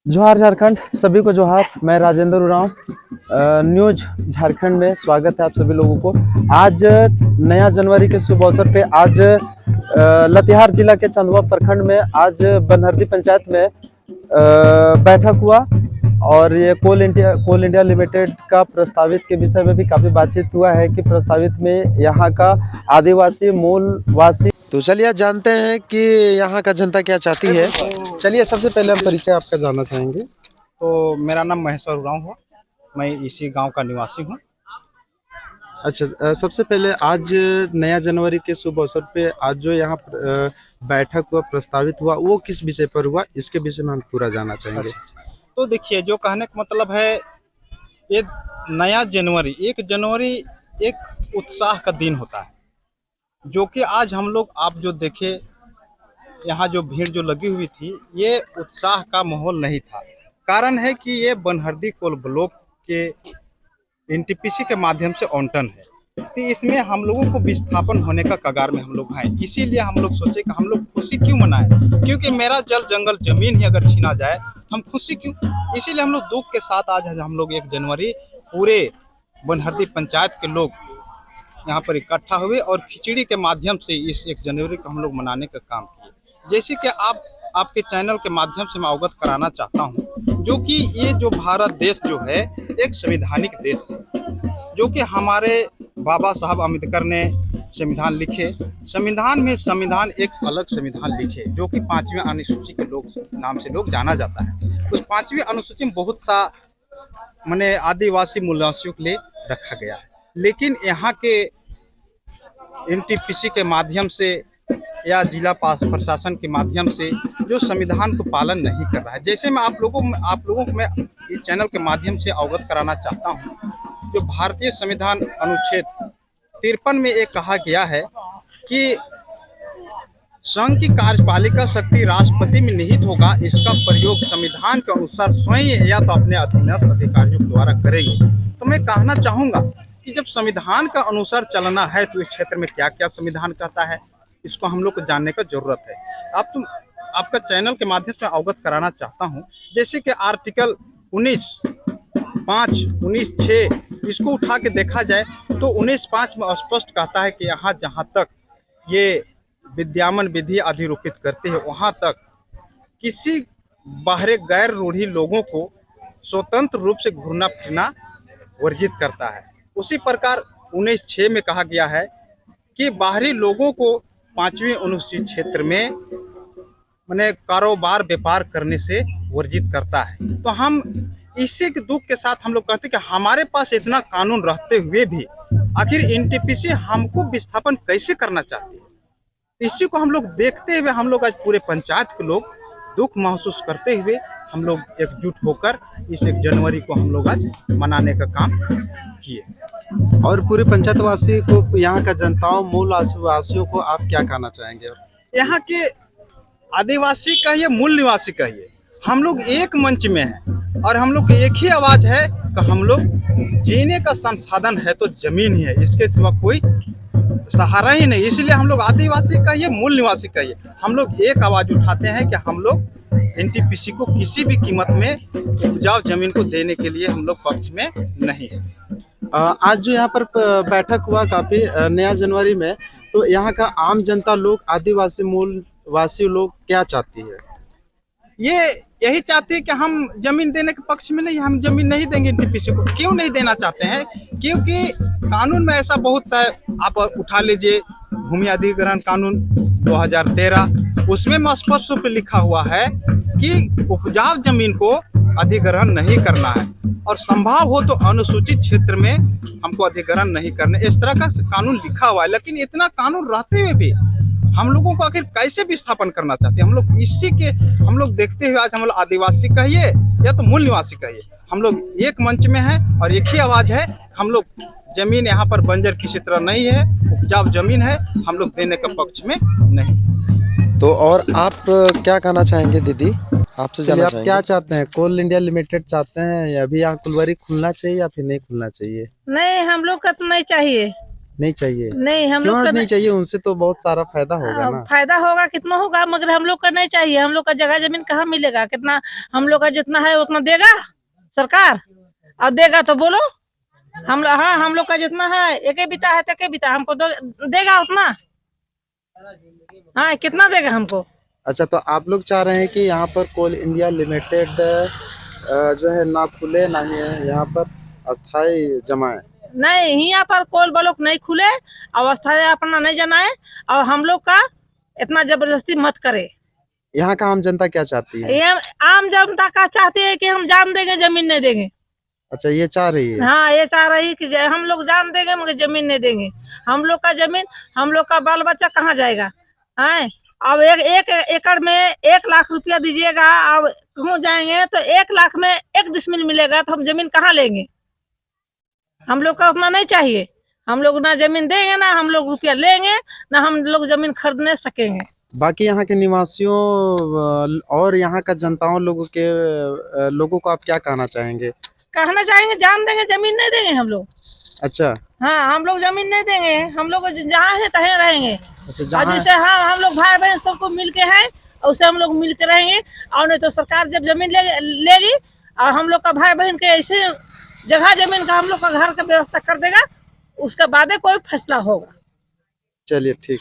जोहार झारखंड, सभी को जोहार। मैं राजेंद्र उरांव, न्यूज झारखंड में स्वागत है आप सभी लोगों को। आज नया जनवरी के शुभ अवसर पे आज लातेहार जिला के चंदवा प्रखंड में आज बनहरदी पंचायत में बैठक हुआ और ये कोल इंडिया लिमिटेड का प्रस्तावित के विषय में भी काफी बातचीत हुआ है कि प्रस्तावित में यहाँ का आदिवासी मूलवासी। तो चलिए आज जानते हैं कि यहाँ का जनता क्या चाहती है। चलिए सबसे पहले हम परिचय आपका जानना चाहेंगे। तो मेरा नाम महेश्वर उरांव है। मैं इसी गांव का निवासी हूं। अच्छा, सबसे पहले आज नया जनवरी के शुभ अवसर पे आज जो यहाँ बैठक हुआ, प्रस्तावित हुआ, वो किस विषय पर हुआ, इसके विषय में हम पूरा जानना चाहेंगे। अच्छा, तो देखिए, जो कहने का मतलब है, ये नया जनवरी 1 जनवरी एक उत्साह का दिन होता है, जो कि आज हम लोग आप जो देखे, यहाँ जो भीड़ जो लगी हुई थी, ये उत्साह का माहौल नहीं था। कारण है कि ये बनहरदी कोल ब्लॉक के एनटीपीसी के माध्यम से आवंटन है, तो इसमें हम लोगों को विस्थापन होने का कगार में हम लोग हैं। इसीलिए हम लोग सोचे कि हम लोग खुशी क्यों मनाएं, क्योंकि मेरा जल जंगल जमीन ही अगर छीना जाए हम खुशी क्यों। इसीलिए हम लोग दुख के साथ आज हम लोग 1 जनवरी पूरे बनहरदी पंचायत के लोग यहाँ पर इकट्ठा हुए और खिचड़ी के माध्यम से इस 1 जनवरी को हम लोग मनाने का काम किए। जैसे कि आपके चैनल के माध्यम से मैं अवगत कराना चाहता हूँ, जो कि ये जो भारत देश जो है एक संवैधानिक देश है, जो कि हमारे बाबा साहब अम्बेडकर ने संविधान लिखे। संविधान एक अलग संविधान लिखे, जो कि 5वीं अनुसूची के लोग नाम से लोग जाना जाता है। उस 5वीं अनुसूची में बहुत सा माने आदिवासी मूलवासियों के लिए रखा गया है, लेकिन यहाँ के एनटीपीसी के माध्यम से या जिला प्रशासन के माध्यम से जो संविधान को पालन नहीं कर रहा है। जैसे मैं आप लोगों को मैं इस चैनल के माध्यम से अवगत कराना चाहता हूँ, जो भारतीय संविधान अनुच्छेद 53 में एक कहा गया है कि संघ की कार्यपालिका शक्ति राष्ट्रपति में निहित होगा, इसका प्रयोग संविधान के अनुसार स्वयं या तो अपने अधीनस्थ अधिकारियों के द्वारा करेंगे। तो मैं कहना चाहूँगा कि जब संविधान का अनुसार चलना है तो इस क्षेत्र में क्या क्या संविधान कहता है, इसको हम लोग को जानने का जरूरत है। आपका चैनल के माध्यम से अवगत कराना चाहता हूं, जैसे कि आर्टिकल 19(5), 19(6) इसको उठा के देखा जाए तो 19(5) में स्पष्ट कहता है कि यहाँ जहाँ तक ये विद्यमान विधि अधिरूपित करती है, वहाँ तक किसी बाहरी गैर रूढ़ी लोगों को स्वतंत्र रूप से घूमना फिरना वर्जित करता है। उसी प्रकार 19(6) में कहा गया है कि बाहरी लोगों को 5वीं अनुसूचित क्षेत्र में माने कारोबार व्यापार करने से वर्जित करता है। तो हम इसी के दुख के साथ हम लोग कहते हैं कि हमारे पास इतना कानून रहते हुए भी आखिर एनटीपीसी हमको विस्थापन कैसे करना चाहती है। इसी को हम लोग देखते हुए हम लोग आज पूरे पंचायत के लोग दुख महसूस करते हुए हम लोग एकजुट होकर इस 1 जनवरी को हम लोग आज मनाने का काम किए। और पूरे पंचायत वासी को, यहाँ का जनताओं, मूल वासियों को आप क्या कहना चाहेंगे? यहाँ के आदिवासी कहिए, मूल निवासी कहिए, हम लोग एक मंच में हैं और हम लोग एक ही आवाज है कि हम लोग जीने का संसाधन है तो जमीन ही है, इसके सिवा कोई सहारा ही नहीं। इसलिए हम लोग आदिवासी कहिए, मूल निवासी कहिए, हम लोग एक आवाज उठाते हैं कि हम लोग एनटीपीसी को किसी भी कीमत में उपजाऊ जमीन को देने के लिए हम लोग पक्ष में नहीं है। आज जो यहाँ पर बैठक हुआ काफी नया जनवरी में, तो यहाँ का आम जनता लोग, आदिवासी मूलवासी लोग क्या चाहती है? ये यही चाहती है कि हम जमीन देने के पक्ष में नहीं, हम जमीन नहीं देंगे एनटीपीसी को। क्यों नहीं देना चाहते हैं? क्योंकि कानून में ऐसा बहुत सा, आप उठा लीजिए भूमि अधिग्रहण कानून 2013, उसमें स्पष्ट रूप से लिखा हुआ है कि उपजाऊ जमीन को अधिग्रहण नहीं करना है और संभव हो तो अनुसूचित क्षेत्र में हमको अधिग्रहण नहीं करने, इस तरह का कानून लिखा हुआ है। लेकिन इतना कानून रहते हुए भी हम लोगों को आखिर कैसे विस्थापन करना चाहते हैं? हम लोग इसी के हम लोग देखते हुए आज हम लोग आदिवासी कहिए या तो मूल निवासी कहिए, हम लोग एक मंच में हैं और एक ही आवाज है। हम लोग जमीन यहाँ पर बंजर किसी तरह नहीं है, उपजाऊ जमीन है, हम लोग देने का पक्ष में नहीं। तो और आप क्या कहना चाहेंगे दीदी? आपसे जानना चाहेंगे, आप क्या चाहते हैं? कोल इंडिया लिमिटेड चाहते हैं या अभी यहाँ फुलवारी खुलना चाहिए या फिर नहीं खुलना चाहिए? नहीं, हम लोग का तो नहीं चाहिए। नहीं चाहिए? नहीं हम क्यों लोग का नहीं चाहिए? उनसे तो बहुत सारा फायदा होगा ना। फायदा होगा, कितना होगा, मगर हम लोग का नहीं चाहिए। हम लोग का जगह जमीन कहाँ मिलेगा? कितना हम लोग का जितना है उतना देगा सरकार, और देगा तो बोलो हाँ हम लोग का जितना है एक ही बिता है तो एक ही बिता हमको देगा उतना। हाँ कितना देगा हमको? अच्छा, तो आप लोग चाह रहे हैं कि यहाँ पर कोल इंडिया लिमिटेड जो है ना खुले, ना ही यहाँ पर अस्थाई जमाए? नहीं, यहाँ पर कोल ब्लॉक नहीं खुले, अवस्था अपना नहीं जनाए, और हम लोग का इतना जबरदस्ती मत करे। यहाँ का आम जनता क्या चाहती है? ये आम जनता का चाहती है कि हम जान देंगे, जमीन नहीं देंगे। अच्छा, ये चाह रही है? हाँ ये चाह रही कि हम लोग जान देंगे मगर जमीन नहीं देंगे। हम लोग का जमीन, हम लोग का बाल बच्चा कहाँ जाएगा? है अब एक एकड़ में 1 लाख रुपया दीजिएगा, अब कहूँ जाएंगे तो 1 लाख में 1 डिसमिल मिलेगा, तो हम जमीन कहाँ लेंगे? हम लोग का उतना नहीं चाहिए। हम लोग ना जमीन देंगे, ना हम लोग रुपया लेंगे, ना हम लोग जमीन खरीदने सकेंगे। बाकी यहाँ के निवासियों और यहाँ का जनताओं लोगों को आप क्या कहना चाहेंगे? कहना चाहेंगे जान देंगे, जमीन नहीं देंगे हम लोग। अच्छा। हाँ हम लोग जमीन नहीं देंगे, हम लोग जहाँ है तहीं रहेंगे। अच्छा, और जहाँ जैसे हाँ हम लोग भाई बहन सबको मिल के हैं, उससे हम लोग मिल के रहेंगे। और नहीं तो सरकार जब जमीन लेगी और हम लोग का भाई बहन के ऐसे जगह जमीन का हम लोग का घर का व्यवस्था कर देगा, उसके बाद कोई फैसला होगा। चलिए ठीक।